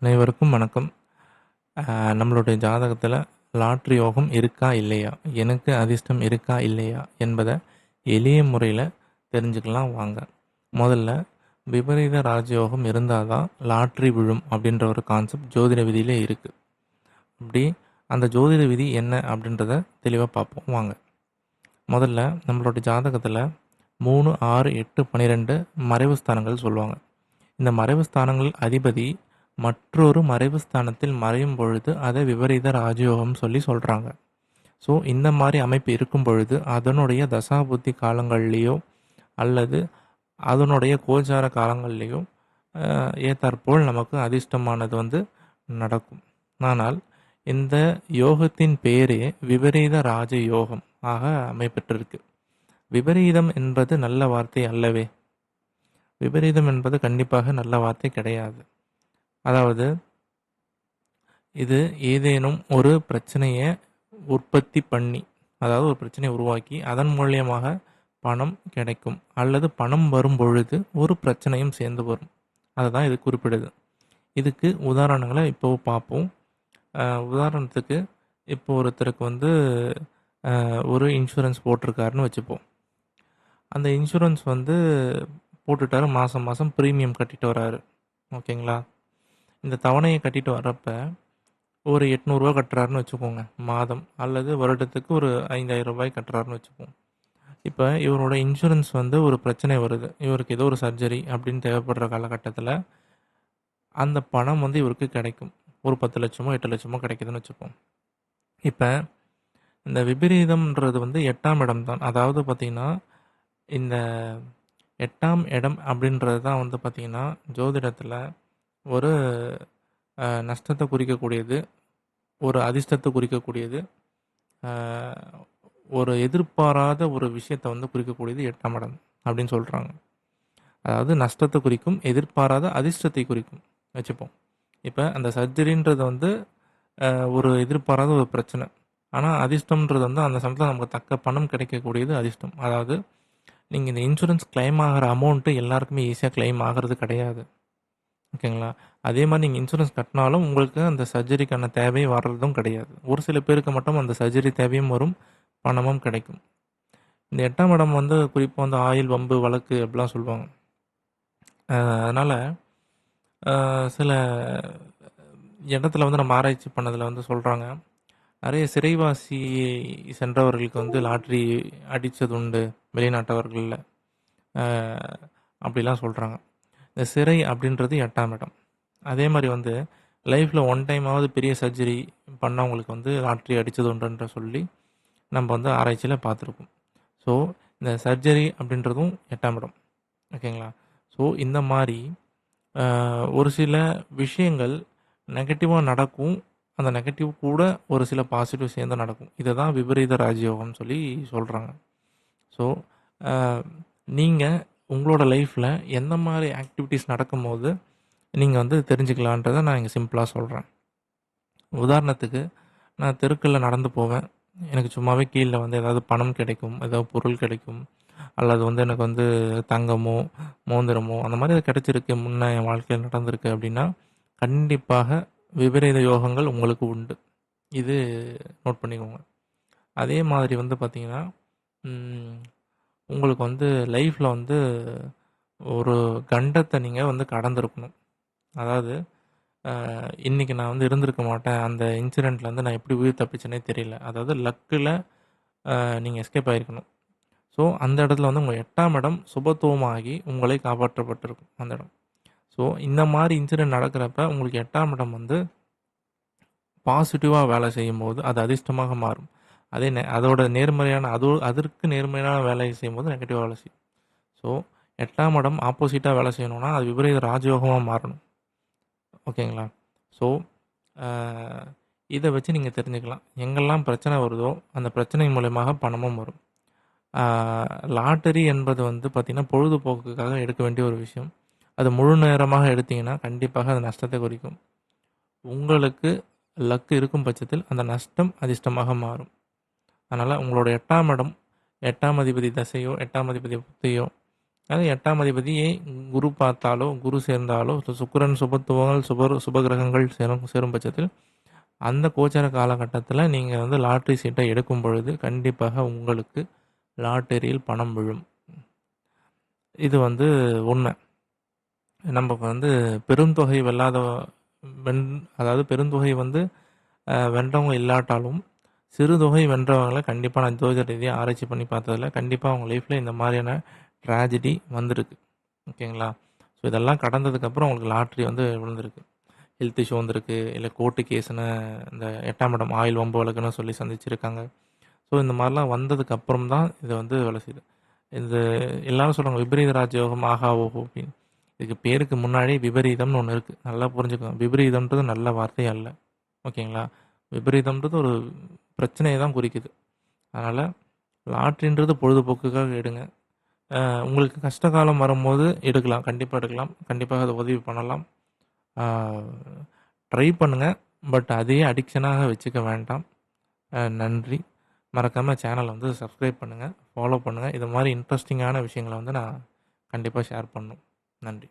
அனைவருக்கும் வணக்கம். நம்மளுடைய ஜாதகத்தில் லாட்ரி யோகம் இருக்கா இல்லையா, எனக்கு அதிர்ஷ்டம் இருக்கா இல்லையா என்பதை எளிய முறையில் தெரிஞ்சுக்கலாம் வாங்க. முதல்ல விபரீத ராஜயோகம் இருந்தால் தான் லாட்ரி விழும் அப்படின்ற ஒரு கான்செப்ட் ஜோதிட விதியிலே இருக்குது. அப்படி அந்த ஜோதிட விதி என்ன அப்படின்றத தெளிவாக பார்ப்போம் வாங்க. முதல்ல நம்மளுடைய ஜாதகத்தில் 3, 6, 8, 12 மறைவு ஸ்தானங்கள் சொல்லுவாங்க. இந்த மறைவு ஸ்தானங்கள் அதிபதி மற்றொரு மறைவு ஸ்தானத்தில் மறையும் பொழுது அதை விபரீத ராஜயோகம் சொல்லி சொல்கிறாங்க. ஸோ இந்த மாதிரி அமைப்பு இருக்கும் பொழுது அதனுடைய தசாபுத்தி காலங்கள்லேயோ அல்லது அதனுடைய கோச்சார காலங்கள்லேயோ ஏற்றாற்போல் நமக்கு அதிர்ஷ்டமானது நடக்கும். ஆனால் இந்த யோகத்தின் பேரே விபரீத ராஜயோகம் ஆக அமைப்பெற்றிருக்கு. விபரீதம் என்பது நல்ல வார்த்தை அல்லவே. விபரீதம் என்பது கண்டிப்பாக நல்ல வார்த்தை கிடையாது. அதாவது இது ஏதேனும் ஒரு பிரச்சனையை உற்பத்தி பண்ணி, அதாவது ஒரு பிரச்சனையை உருவாக்கி அதன் மூலியமாக பணம் கிடைக்கும், அல்லது பணம் வரும் பொழுது ஒரு பிரச்சனையும் சேர்ந்து வரும். அதை தான் இது குறிப்பிடுது. இதுக்கு உதாரணங்களை இப்போ பார்ப்போம். உதாரணத்துக்கு இப்போ ஒருத்தருக்கு ஒரு இன்சூரன்ஸ் போட்டிருக்காருன்னு வச்சுப்போம். அந்த இன்சூரன்ஸ் போட்டுட்டாரு, மாதம் மாதம் ப்ரீமியம் கட்டிட்டு வராரு. ஓகேங்களா? இந்த தவணையை கட்டிட்டு வர்றப்ப ஒரு 800 கட்டுறாருன்னு வச்சுக்கோங்க மாதம், அல்லது வருடத்துக்கு ஒரு 5000 ரூபாய் கட்டுறாருன்னு வச்சுப்போம். இப்போ இவரோட இன்சூரன்ஸ் ஒரு பிரச்சனை வருது, இவருக்கு ஏதோ ஒரு சர்ஜரி அப்படின்னு தேவைப்படுற காலகட்டத்தில் அந்த பணம் இவருக்கு கிடைக்கும். ஒரு 10 லட்சமோ 8 லட்சமோ கிடைக்குதுன்னு வச்சுப்போம். இப்போ இந்த விபரீதம்ன்றது 8ஆம் இடம் தான். அதாவது பார்த்திங்கன்னா இந்த 8ஆம் இடம் அப்படின்றது தான் பார்த்திங்கன்னா ஜோதிடத்தில் ஒரு நஷ்டத்தை குறிக்கக்கூடியது, ஒரு அதிர்ஷ்டத்தை குறிக்கக்கூடியது, ஒரு எதிர்பாராத ஒரு விஷயத்தை குறிக்கக்கூடியது 8ஆம் இடம் அப்படின்னு சொல்கிறாங்க. அதாவது நஷ்டத்தை குறிக்கும், எதிர்பாராத அதிர்ஷ்டத்தை குறிக்கும் வச்சுப்போம். இப்போ அந்த சர்ஜரின்றது ஒரு எதிர்பாராத ஒரு பிரச்சனை. ஆனால் அதிர்ஷ்டம்ன்றது அந்த சமயத்தில் நமக்கு தக்க பணம் கிடைக்கக்கூடியது அதிர்ஷ்டம். அதாவது நீங்கள் இந்த இன்சூரன்ஸ் கிளைம் ஆகிற அமௌண்ட்டு எல்லாருக்குமே ஈஸியாக கிளைம் ஆகிறது கிடையாது. ஓகேங்களா? அதே மாதிரி நீங்கள் இன்சூரன்ஸ் கட்டினாலும் உங்களுக்கு அந்த சர்ஜரிக்கான தேவை வர்றதும் கிடையாது. ஒரு சில பேருக்கு மட்டும் அந்த சர்ஜரி தேவையும் வரும், பணமும் கிடைக்கும். இந்த 8ஆம் இடம் குறிப்பாக ஆயில், வம்பு, வழக்கு அப்படிலாம் சொல்லுவாங்க. அதனால் சில இடத்துல நம்ம ஆராய்ச்சி பண்ணதில் சொல்கிறாங்க, நிறைய சிறைவாசி சென்றவர்களுக்கு லாட்ரி அடித்தது உண்டு வெளிநாட்டவர்களில், அப்படிலாம் சொல்கிறாங்க. இந்த சிறை அப்படின்றது 8ஆம் இடம். அதே மாதிரி லைஃப்பில் ஒன் டைமாவது பெரிய சர்ஜரி பண்ணவங்களுக்கு லாட்ரி அடித்தது உண்டுன்ற சொல்லி நம்ம ஆராய்ச்சியில் பார்த்துருக்கோம். ஸோ இந்த சர்ஜரி அப்படின்றதும் 8ஆம் இடம். ஓகேங்களா? ஸோ இந்த மாதிரி ஒரு சில விஷயங்கள் நெகட்டிவாக நடக்கும், அந்த நெகட்டிவ் கூட ஒரு சில பாசிட்டிவ் சேர்ந்து நடக்கும். இதை தான் விபரீத ராஜயோகம்னு சொல்லி சொல்கிறாங்க. ஸோ நீங்கள் உங்களோட லைஃப்பில் எந்த மாதிரி ஆக்டிவிட்டீஸ் நடக்கும்போது நீங்கள் தெரிஞ்சுக்கலான்றதை நான் இங்கே சிம்பிளாக சொல்கிறேன். உதாரணத்துக்கு நான் தெருக்களில் நடந்து போவேன். எனக்கு சும்மாவே கீழே ஏதாவது பணம் கிடைக்கும், ஏதாவது பொருள் கிடைக்கும், அல்லது எனக்கு தங்கமோ மோதிரமோ அந்த மாதிரி அது கிடச்சிருக்கு, முன்னே என் வாழ்க்கையில் நடந்திருக்கு அப்படின்னா கண்டிப்பாக விபரீத யோகங்கள் உங்களுக்கு உண்டு. இது நோட் பண்ணிக்கோங்க. அதே மாதிரி பார்த்திங்கன்னா உங்களுக்கு லைஃப்பில் ஒரு கண்டத்தை நீங்கள் கடந்திருக்கணும். அதாவது இன்றைக்கி நான் இருந்திருக்க மாட்டேன், அந்த இன்சிடெண்ட்டில் நான் எப்படி உயிர் தப்பிச்சேனே தெரியல. அதாவது லக்கில் நீங்கள் எஸ்கேப் ஆகிருக்கணும். ஸோ அந்த இடத்துல உங்கள் 8ஆம் இடம் சுபத்துவமாகி உங்களை காப்பாற்றப்பட்டிருக்கும் அந்த இடம். ஸோ இந்த மாதிரி இன்சிடெண்ட் நடக்கிறப்ப உங்களுக்கு 8ஆம் இடம் பாசிட்டிவாக வேலை செய்யும்போது அது அதிர்ஷ்டமாக மாறும். அதோட நேர்மறையான அதற்கு நேர்மறையான வேலையை செய்யும்போது நெகட்டிவாக வேலை செய்யும். ஸோ 8ஆம் இடம் ஆப்போசிட்டாக வேலை செய்யணும்னா அது விபரீத ராஜயோகமாக மாறணும். ஓகேங்களா? ஸோ இதை வச்சு நீங்கள் தெரிஞ்சுக்கலாம், எங்கெல்லாம் பிரச்சனை வருதோ அந்த பிரச்சனை மூலயமாக பணமும் வரும். லாட்டரி என்பது பார்த்திங்கன்னா பொழுதுபோக்குக்காக எடுக்க வேண்டிய ஒரு விஷயம். அது முழு நேரமாக எடுத்திங்கன்னா கண்டிப்பாக அது நஷ்டத்தை குறிக்கும். உங்களுக்கு லக்கு இருக்கும் பட்சத்தில் அந்த நஷ்டம் அதிர்ஷ்டமாக மாறும். அதனால் உங்களோட 8ஆம் இடம், 8ஆம் அதிபதி தசையோ 8ஆம் அதிபதி புத்தியோ அது 8ஆம் அதிபதியை குரு பார்த்தாலோ, குரு சேர்ந்தாலோ, சுக்கிரன் சுபத்துவங்கள் சுபகிரகங்கள் சேரும் பட்சத்தில் அந்த கோச்சார காலகட்டத்தில நீங்க வந்து லாட்டரி சீட்டை எடுக்கும் பொழுது, கண்டிப்பாக உங்களுக்கு லாட்டரியில் பணம் விழும். இது வந்து உண்ம. நமக்கு வந்து பெருந்தொகை வெல்லாத வென் அதாவது பெருந்தொகை வந்து வென்றவங்க இல்லாட்டாலும், சிறு தொகை வென்றவங்கள கண்டிப்பா நான் ஜோதிட ரீதியா ஆராய்ச்சி பண்ணி பார்த்ததுல, கண்டிப்பா அவங்க லைஃப்ல இந்த மாரியான ட்ராஜடி வந்திருக்கு. ஓகேங்களா? ஸோ இதெல்லாம் கடந்ததுக்கப்புறம் உங்களுக்கு லாட்டரி வந்து விழுந்திருக்கு. ஹெல்த் இஷ்யூ வந்திருக்கு. இல்ல கோர்ட்டு கேஸ்ன்னு இந்த 8ஆம் இடம் ஆயுள் வம்பு வழக்குன்னு சொல்லி சந்திச்சிருக்காங்க. ஸோ இந்த மாரிலாம் வந்ததுக்கு அப்புறம் தான் இது வந்து வேலை செய்யுது. இந்த எல்லாரும் சொல்றாங்க விபரீத ராஜயோகம் ஆஹா ஓஹோ அப்படின்னு. இதுக்கு பேருக்கு முன்னாடி விபரீதம்னு ஒண்ணு இருக்கு. நல்லா புரிஞ்சுக்கோங்க. விபரீதம்ன்றது நல்ல வார்த்தை அல்ல. ஓகேங்களா? விபரீதம்ன்றது ஒரு பிரச்சனைய தான் குறிக்குது. அதனால லாட்டரின்றது பொழுதுபோக்குக்காக எடுங்க. உங்களுக்கு கஷ்ட காலம் வரும்போது எடுக்கலாம். கண்டிப்பா எடுக்கலாம். கண்டிப்பாக அத உதவி பண்ணலாம். ஆ ட்ரை பண்ணுங்க. பட் அதையே அடிக்ஷனாக வச்சுக்க வேண்டாம். நன்றி. மறக்காம சேனல வந்து சப்ஸ்கிரைப் பண்ணுங்க. ஃபாலோ பண்ணுங்க. இது மாரி இன்ட்ரஸ்டிங்கான விஷயங்கள வந்து நான் கண்டிப்பா ஷேர் பண்ணணும். நன்றி.